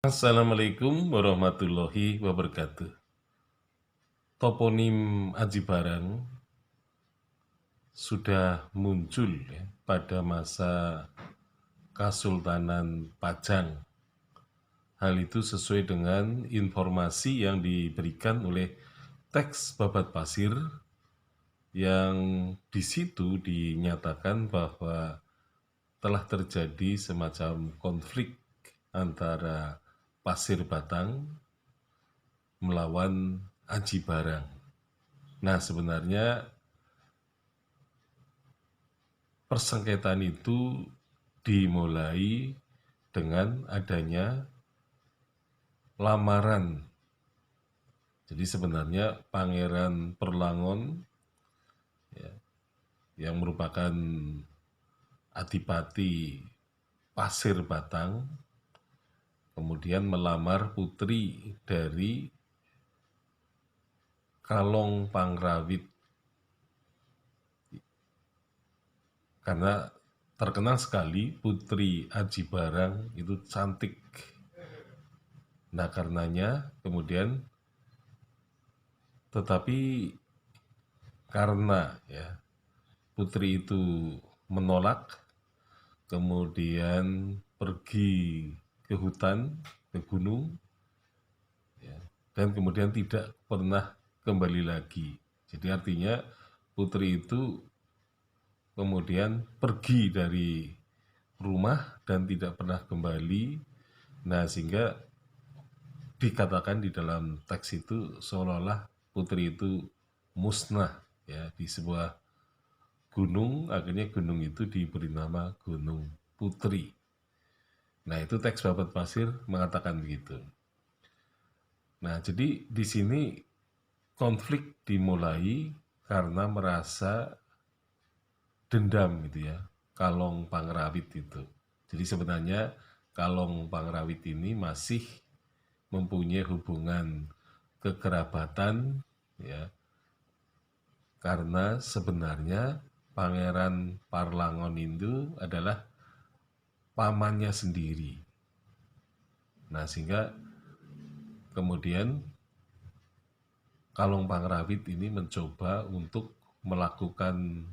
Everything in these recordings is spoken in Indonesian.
Assalamualaikum warahmatullahi wabarakatuh. Toponim Aji Barang sudah muncul ya, pada masa Kesultanan Pajang. Hal itu sesuai dengan informasi yang diberikan oleh teks Babat Pasir yang di situ dinyatakan bahwa telah terjadi semacam konflik antara Pasir Batang melawan Aji Barang. Nah, sebenarnya persengketaan itu dimulai dengan adanya lamaran. Jadi sebenarnya Pangeran Perlangon ya, yang merupakan adipati Pasir Batang kemudian melamar putri dari Kalong Pangrawit, karena terkenal sekali putri Aji Barang itu cantik. Nah, karenanya kemudian tetapi karena ya putri itu menolak, kemudian pergi ke hutan, ke gunung, ya, dan kemudian tidak pernah kembali lagi. Jadi artinya putri itu kemudian pergi dari rumah dan tidak pernah kembali. Nah, sehingga dikatakan di dalam teks itu seolah-olah putri itu musnah ya di sebuah gunung. Akhirnya gunung itu diberi nama Gunung Putri. Nah, itu teks Babat Pasir mengatakan begitu. Nah, jadi di sini konflik dimulai karena merasa dendam gitu ya, Kalong Pangrawit itu. Jadi sebenarnya Kalong Pangrawit ini masih mempunyai hubungan kekerabatan ya, karena sebenarnya Pangeran Parlangon itu adalah pamannya sendiri. Nah, sehingga kemudian Kalong Pangrawit ini mencoba untuk melakukan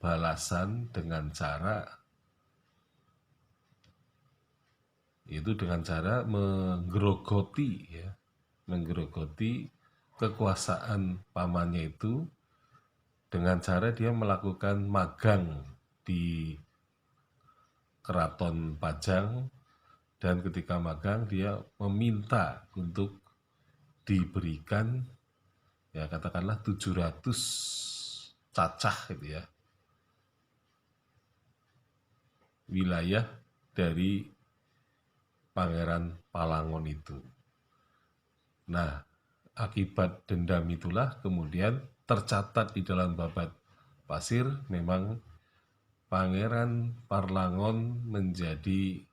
balasan dengan cara menggerogoti ya, menggerogoti kekuasaan pamannya itu dengan cara dia melakukan magang di Keraton Pajang, dan ketika magang dia meminta untuk diberikan ya katakanlah 700 cacah gitu ya, wilayah dari Pangeran Palangon itu. Nah, akibat dendam itulah kemudian tercatat di dalam Babat Pasir memang Pangeran Parlangon menjadi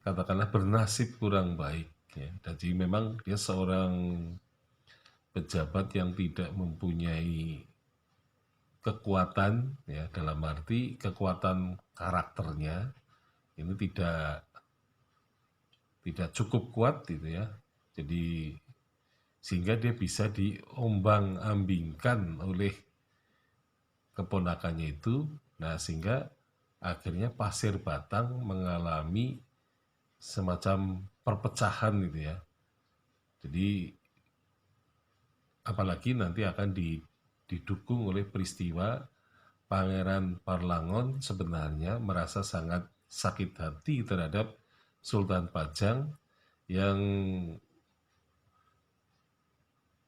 katakanlah bernasib kurang baik ya. Jadi memang dia seorang pejabat yang tidak mempunyai kekuatan ya, dalam arti kekuatan karakternya ini tidak cukup kuat gitu ya. Jadi sehingga dia bisa diombang-ambingkan oleh keponakannya itu. Nah, sehingga akhirnya Pasir Batang mengalami semacam perpecahan gitu ya. Jadi apalagi nanti akan didukung oleh peristiwa Pangeran Parlangon sebenarnya merasa sangat sakit hati terhadap Sultan Pajang yang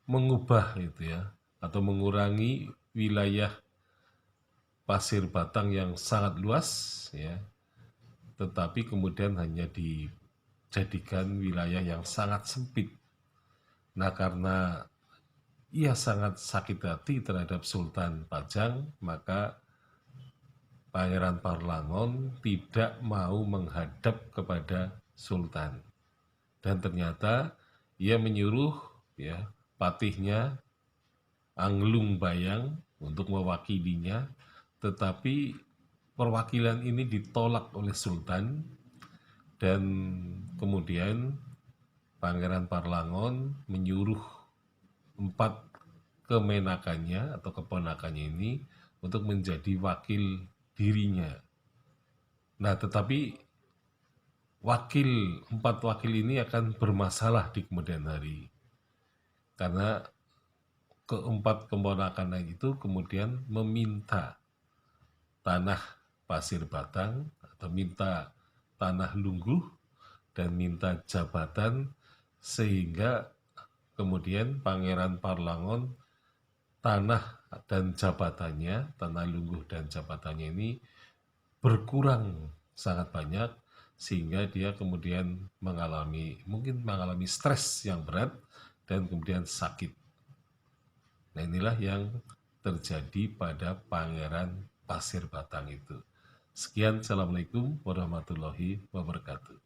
mengubah itu ya, atau mengurangi wilayah Pasir Batang yang sangat luas ya, tetapi kemudian hanya dijadikan wilayah yang sangat sempit. Nah, karena ia sangat sakit hati terhadap Sultan Pajang, maka Pangeran Parlangon tidak mau menghadap kepada Sultan. Dan ternyata ia menyuruh ya patihnya Anglung Bayang untuk mewakilinya, tetapi perwakilan ini ditolak oleh Sultan dan kemudian Pangeran Parlangon menyuruh 4 kemenakannya atau keponakannya ini untuk menjadi wakil dirinya. Nah, tetapi 4 wakil ini akan bermasalah di kemudian hari. Karena keempat keponakan itu kemudian meminta tanah Pasir Batang atau minta tanah Lungguh dan minta jabatan, sehingga kemudian Pangeran Parlangon tanah dan jabatannya, tanah Lungguh dan jabatannya ini berkurang sangat banyak, sehingga dia kemudian mungkin mengalami stres yang berat dan kemudian sakit. Nah, inilah yang terjadi pada Pangeran Pasir Batang itu. Sekian, Assalamualaikum warahmatullahi wabarakatuh.